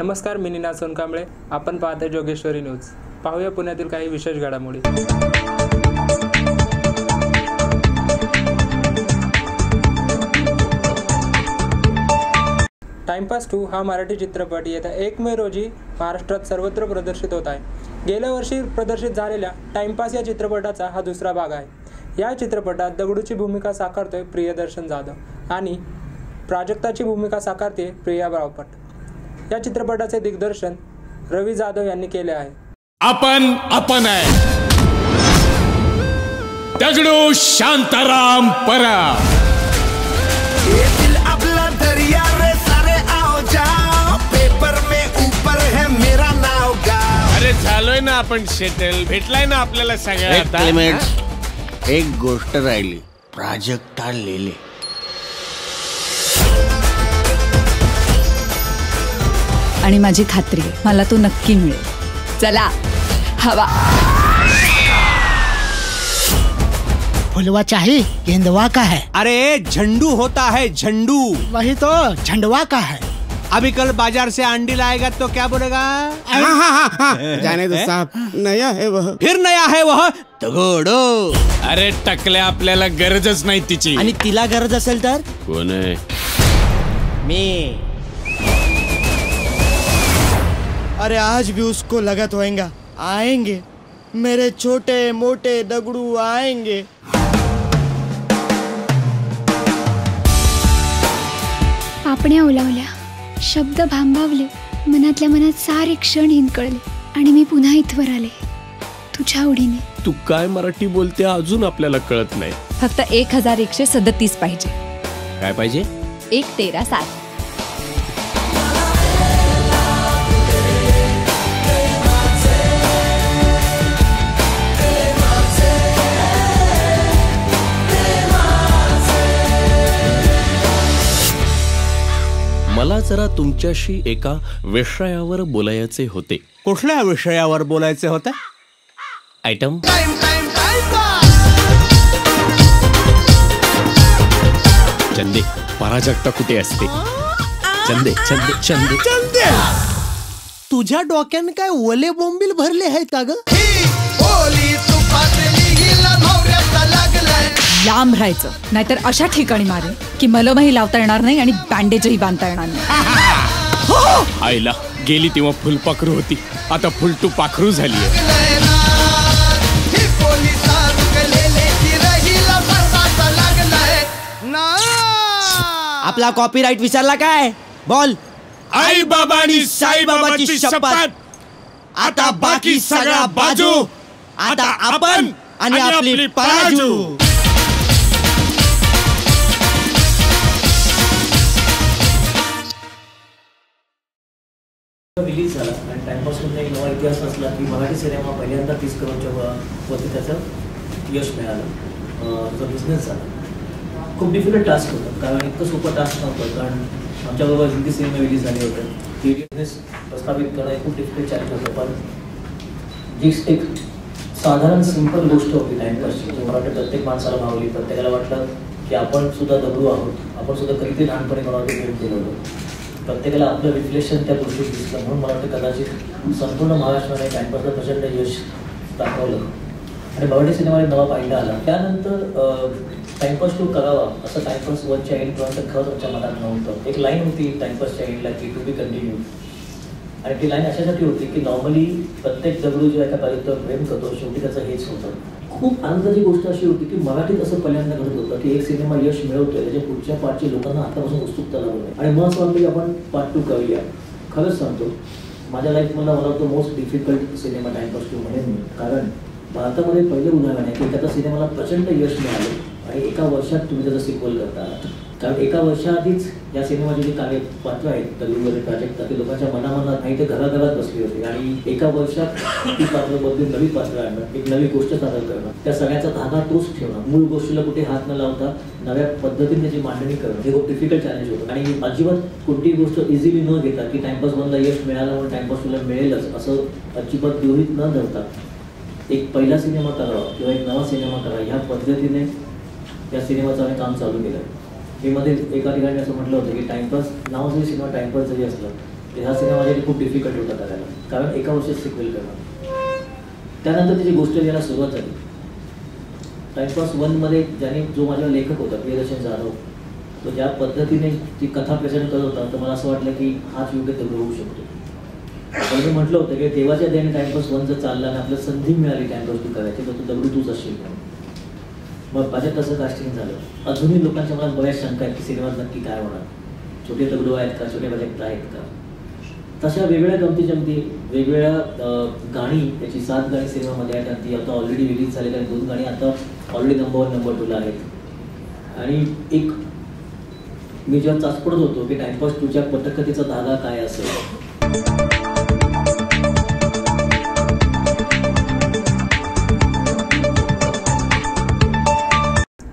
नमस्कार, मी निनाद सोनकांबळे. आपण पाहता जोगेश्वरी न्यूज. पाहूया पुण्यातील काही विशेष घडामोडी. टाइमपास 2 हा मराठी चित्रपट येत्या 1 मे रोजी महाराष्ट्रात सर्वत्र प्रदर्शित होत आहे. गेल्या वर्षी प्रदर्शित झालेल्या टाइमपास या चित्रपटाचा हा दुसरा भाग आहे. या चित्रपटात दगडूची भूमिका साकारतोय प्रियदर्शन जाधव आणि प्राजक्ताची भूमिका साकारते प्रिया बापट. या चित्रपटाचे दिग्दर्शन रवी जाधव यांनी केले आहे. आपण आहे दगडू शांताराम परब. अपना दरिया रे सारे आओ जाओ, पेपर में ऊपर है मेरा नाव गाओ. अरे झालोय ना आपण शेटल, भेटलाय ना आपल्याला सगळ्या. एक गोष्ट राहिली, प्राजक्ता लेले. आणि माझी खात्री आहे मला तो नक्की मिळेल. चला हवा. फुलवा चाहिए, गेंदवा का है. अरे झंडू होता है, झंडू. वही तो झंडवा का है. अभी कल बाजार से अंडी लाएगा तो क्या बोलेगा? जाने दो साहब, नया है वह. फिर नया है वह दगडो. अरे टकल्या, आपल्याला गरजच नाही तिची. आणि तिला गरज असेल तर कोण आहे? मी. अरे आज भी उसको लगत होएगा, आएंगे मेरे छोटे मोटे दगड़ू आएंगे. पापण्या ओलावल्या, शब्द भांबावले, मनातल्या मनात सारे क्षण हिंदकळले आणि मी पुन्हा इथवर आले तुझ्या ओढीने. तू काय मराठी बोलते अजून आपल्याला कळत नाही. फक्त 1137 पाहिजे. काय पाहिजे? 113-7. मला जरा तुमच्याशी एका विषयावर बोलायचे होते. कुठल्या विषयावर बोलायचे होते? आयटम चंदे. प्राजक्ता कुठे असते? चंदे चंदे चंदे चंदे. तुझ्या डोक्याने काय ओले बोंबील भरले आहेत का ग? लांब राहायचं, नाहीतर अशा ठिकाणी मारे की मलमही लावता येणार नाही आणि बँडेजही बांधता येणार नाही. आईला गेली तेव्हा फुलपाखरू होती, आता फुलटू पाखरू झाली. आपला कॉपीराइट विचारला काय? बोल. आई बाबांनी साई बाबाची शपथ, आता बाकी सगळा बाजू, आता आपण आणि आपली पराजू. रिलीज झाला आणि टाइमपासमधून एक नवा इतिहास असला की मराठी सिनेमा पहिल्यांदा 30 करोडच्या वरती त्याचं यश मिळालं. त्याचा बिझनेस झाला. खूप डिफिकल्ट टास्क होतं, कारण इतकं सोपं टास्क नव्हतं, कारण आमच्याबरोबर हिंदी सिनेमा रिलीज झाले होते. ते बिझनेस प्रस्थापित करणं हे खूप डिफिकल्ट चॅलेंज होतं. पण जी एक साधारण सिंपल गोष्ट होती टाइमपासची, जी मला वाटतं प्रत्येक माणसाला भावली. प्रत्येकाला वाटलं की आपण सुद्धा दगडू आहोत, आपण सुद्धा कधीतरी लहानपणी मराठी प्रेम केलं होतं. प्रत्येकाला आपलं रिफ्लेक्शन त्या गोष्टीत दिसलं. म्हणून मला वाटतं कदाचित संपूर्ण महाराष्ट्राने टाइमपासला प्रचंड यश दाखवलं आणि मराठी सिनेमाने नवा पाहिला आला. त्यानंतर टाइमपास 2 करावा असं टाइमपास 1च्या एंडपर्यंत खरंच आमच्या मनात नव्हतं. एक लाईन होती टाइमपासच्या एंडला की टू बी कंटिन्यू, आणि ती लाईन अशासाठी होती की नॉर्मली प्रत्येक दगडू जेव्हा एका पाहिजे प्रेम करतो, शेवटी त्याचं हेच होतं. खूप आनंदाची गोष्ट अशी होती की मराठीत असं पहिल्यांदा घडत होतं की एक सिनेमा यश मिळवतोय, त्याच्या पुढच्या पार्टची लोकांना आतापासून उत्सुकता लागली आणि मग असं वाटतं की आपण पार्ट 2 करूया. खरंच सांगतो, माझ्या लाईफमधला मला वाटतं मोस्ट डिफिकल्ट सिनेमा टाइमपास 2 म्हणेन मी. कारण भारतामध्ये पहिलं उदाहरण आहे की त्याच्या सिनेमाला प्रचंड यश मिळालं आणि एका वर्षात तुम्ही त्याचं सिक्वल करता. कारण एका वर्षाआधीच या सिनेमाचे जे कार्य पात्र आहेत दगडू प्राजक्ता, ते लोकांच्या मनामनात नाही तर घराघरात बसली होती आणि एका वर्षात ती पात्र बदलून नवी पात्र आणणं, एक नवी गोष्ट सादर करणं, त्या सगळ्याचा धागा तोच ठेवणं, मूळ गोष्टीला कुठे हात न लावता नव्या पद्धतीने त्याची मांडणी करणं, हे खूप डिफिकल्ट चॅलेंज होतं. आणि अजिबात कोणतीही गोष्ट इझिली न घेता की टाइमपास 1ला यश मिळालं म्हणून टाइमपास 2ला मिळेलच असं अजिबात गृहीत न धरता एक पहिला सिनेमा करावा किंवा एक नवा सिनेमा करावा ह्या पद्धतीने या सिनेमाचं आम्ही काम चालू केलं. हे मध्ये एका ठिकाणी असं म्हटलं होतं की टाइमपास नाव जरी सिनेमा टाइमपास जरी असलं हा सिनेमा माझ्यासाठी खूप डिफिकल्ट होता करायला, कारण एका वर्षात सिक्वेल करणं. त्यानंतर त्याची गोष्ट लिहायला सुरुवात झाली. टाइमपास 1मध्ये ज्याने जो माझा लेखक होता प्रियदर्शन जाधव, तो ज्या पद्धतीने ती कथा प्रेझेंट करत होता, तर मला असं वाटलं की हाच योग्य दगड होऊ शकतो. पण मी म्हटलं होतं की देवाच्या देणे टाइमपास 1 जर चालला आणि आपल्याला संधी मिळाली टाइम गोष्टी करायची, तर तू दगडू तूच असशील. मग माझ्यात तसं कास्टिंग झालं. अजूनही लोकांच्या मनात बऱ्याच शंका आहेत की सिनेमात नक्की काय होणार, छोटे दगडू आहेत का, छोटे प्रोजेक्ट आहेत का. तशा वेगवेगळ्या गमती वेगवेगळ्या गाणी, त्याची 7 गाणी सिनेमामध्ये आहेत. ती आता ऑलरेडी रिलीज झालेली आहेत. 2 गाणी आता ऑलरेडी नंबर 1, नंबर 2ला आहेत. आणि एक मी जेव्हा चाचपडत होतो की टाइमपास 2च्या पटकथेचा धागा काय असेल.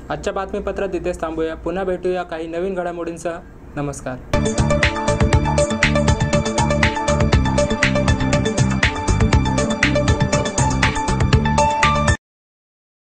आजच्या बातमीपत्रात इथेच थांबूया. पुन्हा भेटूया काही नवीन घडामोडींसह. नमस्कार.